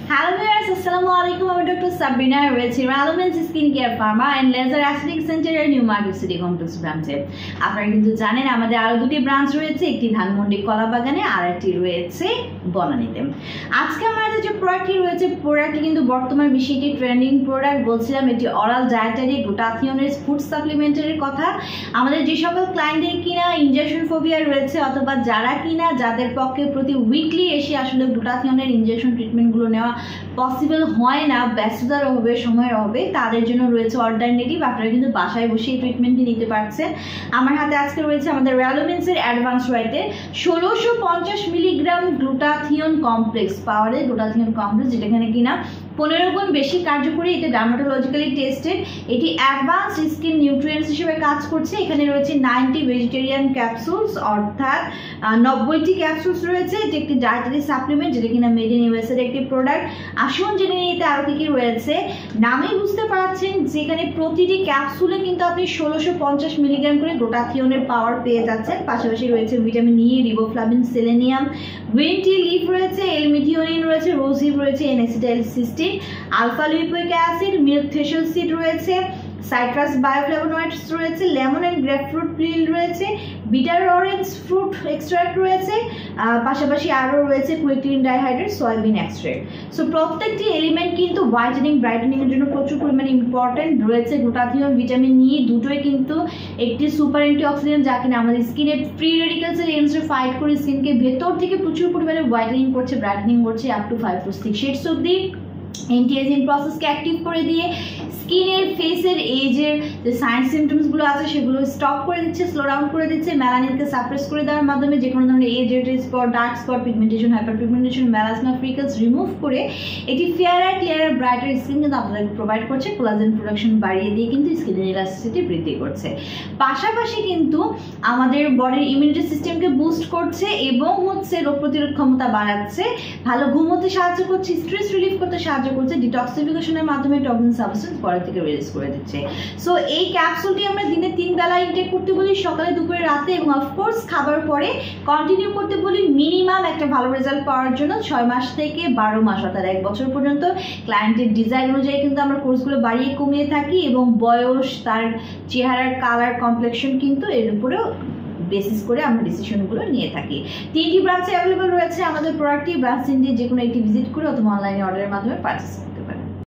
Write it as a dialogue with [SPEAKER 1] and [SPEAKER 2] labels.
[SPEAKER 1] Hello viewers, Assalamualaikum. I'm Dr. Sabrina with Relevance Skincare Pharma and Laser Aesthetic Center এর new market city complex ব্রাঞ্চে। আপনারা কিন্তু জানেন আমাদের আরো দুটি ব্রাঞ্চ রয়েছে, একটি ধানমন্ডি কলাবাগানে আর একটি রয়েছে বনানীতে। আজকে আমাদের যে প্রোডাক্টটি রয়েছে, প্রোডাক্টটি কিন্তু বর্তমান বিশ্বে একটি ট্রেন্ডিং প্রোডাক্ট। বলছিলাম এটি অরাল ডায়েটারি গ্লুটাথিওনের ফুড সাপ্লিমেন্টের কথা। আমাদের যে সকল ক্লায়েন্টদের কিনা ইনজেকশন ফোবিয়া রয়েছে অথবা যারা কিনা যাদের পক্ষে প্রতি উইকলি এসে আসলে গ্লুটাথিওনের ইনজেকশন ট্রিটমেন্টগুলো নেওয়া পসিবল হয় না, ব্যস্ততার অভাবে সময়ের অভাবে, তাদের জন্য রয়েছে অল্টারনেটিভ। আপনারা কিন্তু বাসায় বসে এই ট্রিটমেন্টটি নিতে পারছেন। আমার হাতে আজকে রয়েছে আমাদের রেলোভেন্সের অ্যাডভান্স রাইটে 1650 মিলিগ্রাম গ্লুটাথিওন কমপ্লেক্স পাওয়ারের গ্লুটাথিওন কমপ্লেক্স, যেটা এখানে কিনা 15 গুণ বেশি কার্যকরী। এটা ডার্মাটোলজিক্যালি টেস্টেড, এটি অ্যাডভান্স স্কিন নিউট্রিয়েন্টস হিসেবে কাজ করছে। এখানে রয়েছে 90 ভেজিটেরিয়ান ক্যাপসুলস, অর্থাৎ 90টি ক্যাপসুলস রয়েছে। এটি একটি ডায়েটারি সাপ্লিমেন্ট, যেটা কিনা মেড ইন ইউএস এর একটি প্রোডাক্ট। আসুন জেনে নিতে আরো কি কি রয়েছে। নামেই বুঝতে পারছেন যেখানে প্রতিটি ক্যাপসুলে কিন্তু আপনি 1650 মিলিগ্রাম করে গ্লুটাথিওনের পাওয়ার পেয়ে যাচ্ছেন। পাশাপাশি রয়েছে vitamin E, riboflavin, selenium, green tea leaf রয়েছে, এল-মিথিওনিন রয়েছে, রোজহিপ রয়েছে, N acetyl cysteine, alpha lipoic acid, milk thistle seed রয়েছে, সাইট্রাস বায়োফ্লেভোনয়েডস রয়েছে, লেমন এন্ড গ্রেপফ্রুট পিল রয়েছে, বিটার অরেঞ্জ ফ্রুট এক্সট্রাক্ট রয়েছে, পাশাপাশি আরও রয়েছে কুইকলিন ডাইহাইড্রেট সয়াবিন এক্সট্রাক্ট। সো প্রত্যেকটি এলিমেন্ট কিন্তু হোয়াইটেনিং ব্রাইটেনিং এর জন্য প্রচুর পরিমাণে ইম্পর্টেন্ট রয়েছে। গ্লুটাথিওন, ভিটামিন ই দুটোই কিন্তু একটি সুপার অ্যান্টিঅক্সিডেন্ট, যা কিনা আমাদের স্কিনের ফ্রি রেডিক্যালসের এগেইনস্টে ফাইট করে স্কিনকে ভেতর থেকে প্রচুর পরিমাণে হোয়াইটেনিং করছে, ব্রাইটেনিং করছে আপ টু 5 to 6 শেডস অবধি। অ্যান্টি এজিং প্রসেসকে অ্যাক্টিভ করে দিয়ে স্কিনের ফেসের এজের যে সাইন সিমটমসগুলো আছে সেগুলো স্টপ করে দিচ্ছে, স্লো ডাউন করে দিচ্ছে। মেলানিনকে সাপ্রেস করে দেওয়ার মাধ্যমে যে কোনো ধরনের এজের spot, dark spot, pigmentation, hyper pigmentation, melasma, ফ্রিকলস remove করে একটি ফেয়ারার, ক্লিয়ারার, ব্রাইটার স্কিন কিন্তু আপনাদেরকে প্রোভাইড করছে। কোলাজেন প্রোডাকশন বাড়িয়ে দিয়ে কিন্তু স্কিনের ইলাস্টিসিটি বৃদ্ধি করছে। পাশাপাশি কিন্তু আমাদের বডির ইমিউনিটি সিস্টেমকে বুস্ট করছে এবং রোগ প্রতিরোধ ক্ষমতা বাড়াচ্ছে, ভালো ঘুম হতে সাহায্য করছে, স্ট্রেস রিলিফ করতে সাহায্য করছে, ডিটক্সিফিকেশনের মাধ্যমে টক্সিন সাবস্টেন্স পরে থেকে রিলিজ করে দিচ্ছে। সো এই ক্যাপসুলটি আমরা দিনে 3 বেলা ইনটেক করতে বলি, সকালে, দুপুরে, রাতে, এবং অফকোর্স খাবার পরে কন্টিনিউ করতে বলি মিনিমাম একটা ভালো রেজাল্ট পাওয়ার জন্য 6 মাস থেকে 12 মাস, অর্থাৎ 1 বছর পর্যন্ত। ক্লায়েন্টের ডিজাইন অনুযায়ী কিন্তু আমরা কোর্সগুলো বাড়িয়ে কমিয়ে থাকি এবং বয়স, তার চেহারার কালার, কমপ্লেকশন কিন্তু এর উপরেও বেসিস করে আমরা ডিসিশনগুলো নিয়ে থাকি। 3টি ব্রাঞ্চে অ্যাভেলেবল রয়েছে আমাদের প্রোডাক্টটি। ব্রাঞ্চ ইন্ডিয়া যে কোনো একটি ভিজিট করে অথবা অনলাইনে অর্ডারের মাধ্যমে পারচেস